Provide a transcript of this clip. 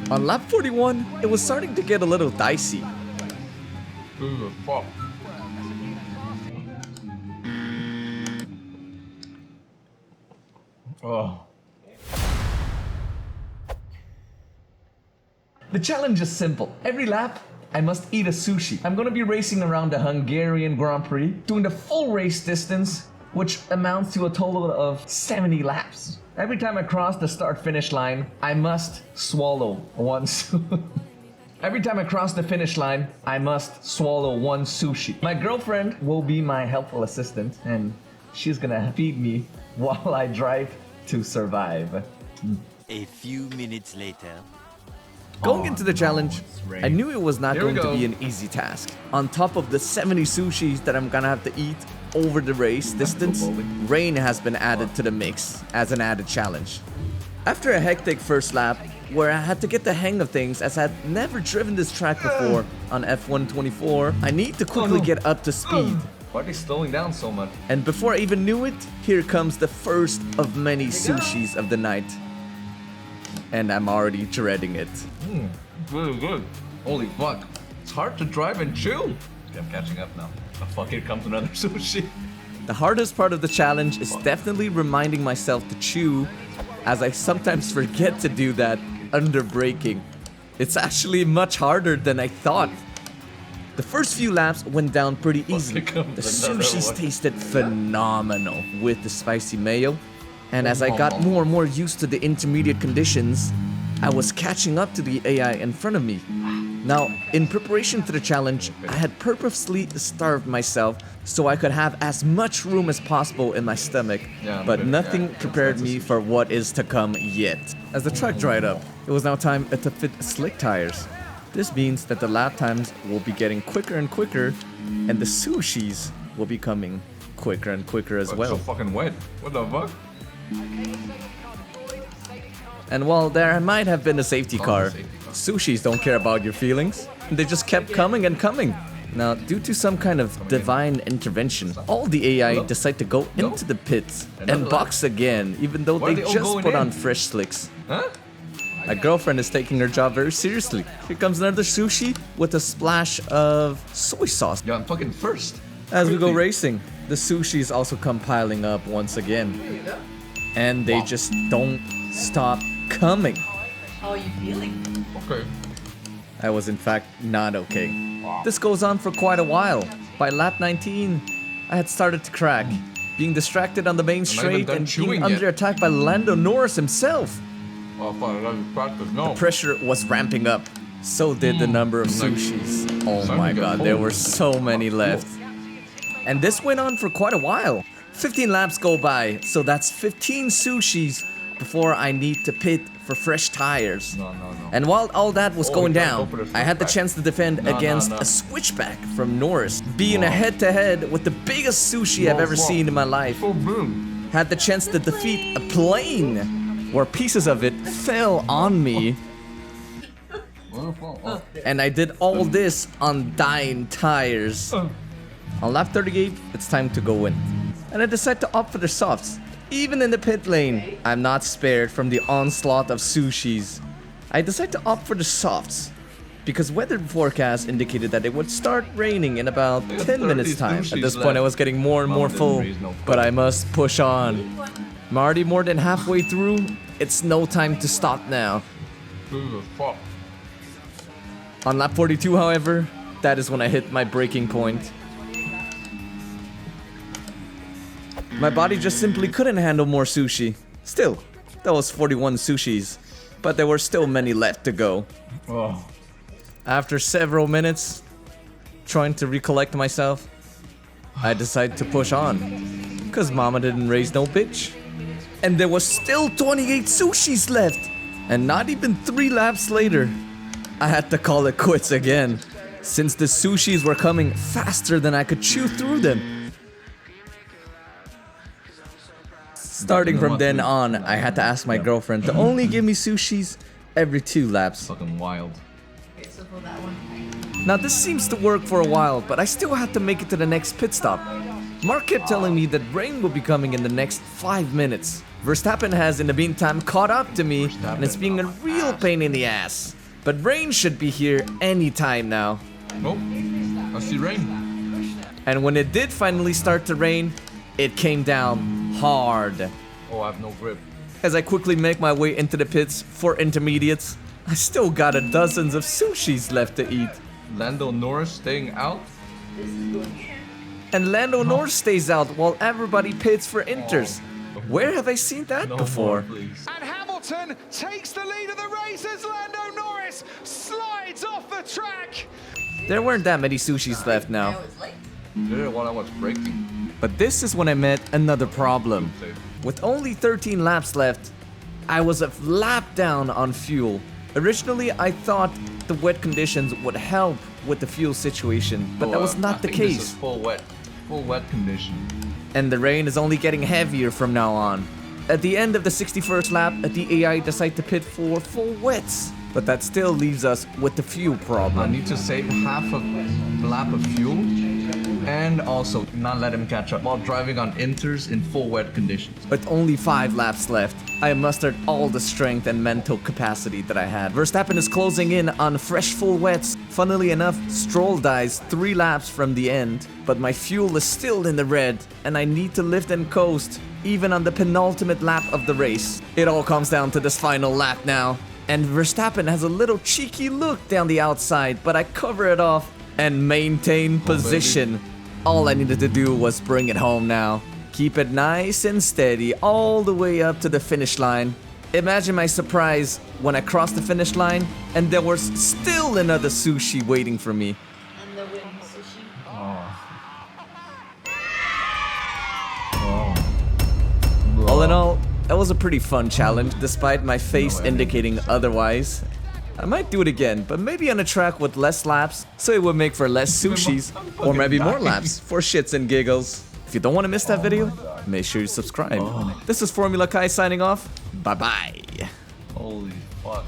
On lap 41, it was starting to get a little dicey. Fuck. Oh. The challenge is simple. Every lap, I must eat a sushi. I'm gonna be racing around the Hungarian Grand Prix, doing the full race distance, which amounts to a total of 70 laps. Every time I cross the start-finish line, I must swallow one Every time I cross the finish line, I must swallow one sushi. My girlfriend will be my helpful assistant, and she's gonna feed me while I drive to survive. A few minutes later. Going into the challenge, I knew it was not going to be an easy task. On top of the 70 sushis that I'm gonna have to eat over the race distance, rain has been added to the mix as an added challenge. After a hectic first lap, where I had to get the hang of things as I had never driven this track before on F124, I need to quickly get up to speed. Why are they slowing down so much? And before I even knew it, here comes the first of many sushis of the night. And I'm already dreading it. Really good. Holy fuck. It's hard to drive and chew. Okay, I'm catching up now. Oh fuck, here comes another sushi. The hardest part of the challenge is definitely reminding myself to chew, as I sometimes forget to do that under braking. It's actually much harder than I thought. The first few laps went down pretty easy. The sushis tasted phenomenal with the spicy mayo. And as I got more and more used to the intermediate conditions, I was catching up to the AI in front of me. Now, in preparation for the challenge, I had purposely starved myself so I could have as much room as possible in my stomach, but nothing prepared me for what is to come yet. As the track dried up, it was now time to fit slick tires. This means that the lap times will be getting quicker and quicker, and the sushis will be coming quicker and quicker as well. So fucking wet. What the fuck? And while there might have been a safety car, sushis don't care about your feelings. They just kept coming and coming. Now, due to some kind of divine intervention, all the AI decide to go into the pits and box again, even though they just put on fresh slicks. My girlfriend is taking her job very seriously. Here comes another sushi with a splash of soy sauce. Yeah, I'm fucking first. As we go racing, the sushis also come piling up once again. And they just don't stop coming. How are you feeling? Okay. I was in fact not okay. This goes on for quite a while. By lap 19, I had started to crack, being distracted on the main straight and being under attack by Lando Norris himself. Oh fuck, I gotta practice. No. The pressure was ramping up. So did the number of sushis. Oh my god, there were so many left. And this went on for quite a while. 15 laps go by, so that's 15 sushis before I need to pit for fresh tires. And while all that was going down, I had the chance to defend against a switchback from Norris, being a head-to-head with the biggest sushi I've ever seen in my life. Had the chance to defeat a plane, where pieces of it fell on me. And I did all this on dying tires. On lap 38, it's time to go in. And I decide to opt for the softs. Even in the pit lane, I'm not spared from the onslaught of sushis. I decide to opt for the softs, because weather forecast indicated that it would start raining in about 10 minutes time. At this point I was getting more and more full, but I must push on. I'm already more than halfway through. It's no time to stop now. On lap 42, however, that is when I hit my breaking point. My body just simply couldn't handle more sushi. Still, that was 41 sushis, but there were still many left to go. After several minutes, trying to recollect myself, I decided to push on, cause mama didn't raise no bitch. And there was still 28 sushis left, and not even 3 laps later, I had to call it quits again, since the sushis were coming faster than I could chew through them. Starting from then on, I had to ask my girlfriend to only give me sushis every 2 laps. Fucking wild. Okay, so for that one. Now this seems to work for a while, but I still had to make it to the next pit stop. Mark kept telling me that rain will be coming in the next 5 minutes. Verstappen has in the meantime caught up to me, and it's being a real pain in the ass. But rain should be here anytime now. Nope. I see rain. And when it did finally start to rain, it came down hard. Oh, I have no grip. As I quickly make my way into the pits for intermediates, I still got dozens of sushis left to eat. Lando Norris staying out. And Lando Norris stays out while everybody pits for inters. Where have I seen that No before? more, please. And Hamilton takes the lead of the race as Lando Norris slides off the track. There weren't that many sushis left I now. was late. Did it while I was braking. But this is when I met another problem. Safe. With only 13 laps left, I was a lap down on fuel. Originally, I thought the wet conditions would help with the fuel situation, but that was I not the think This case. is full wet condition. And the rain is only getting heavier from now on. At the end of the 61st lap, the AI decided to pit for full wets. But that still leaves us with the fuel I problem. need to save half a lap of fuel and also not let him catch up while driving on inters in full wet conditions. With only 5 laps left, I mustered all the strength and mental capacity that I had. Verstappen is closing in on fresh full wets. Funnily enough, Stroll dies 3 laps from the end, but my fuel is still in the red, and I need to lift and coast, even on the penultimate lap of the race. It all comes down to this final lap now, and Verstappen has a little cheeky look down the outside, but I cover it off and maintain position. All I needed to do was bring it home now. Keep it nice and steady all the way up to the finish line. Imagine my surprise when I crossed the finish line and there was still another sushi waiting for me. And the win sushi. All in all, that was a pretty fun challenge despite my face indicating otherwise. I might do it again, but maybe on a track with less laps so it would make for less sushis, or maybe more laps for shits and giggles. If you don't want to miss that video, make sure you subscribe. This is Formula Kai signing off. Bye bye. Holy fuck.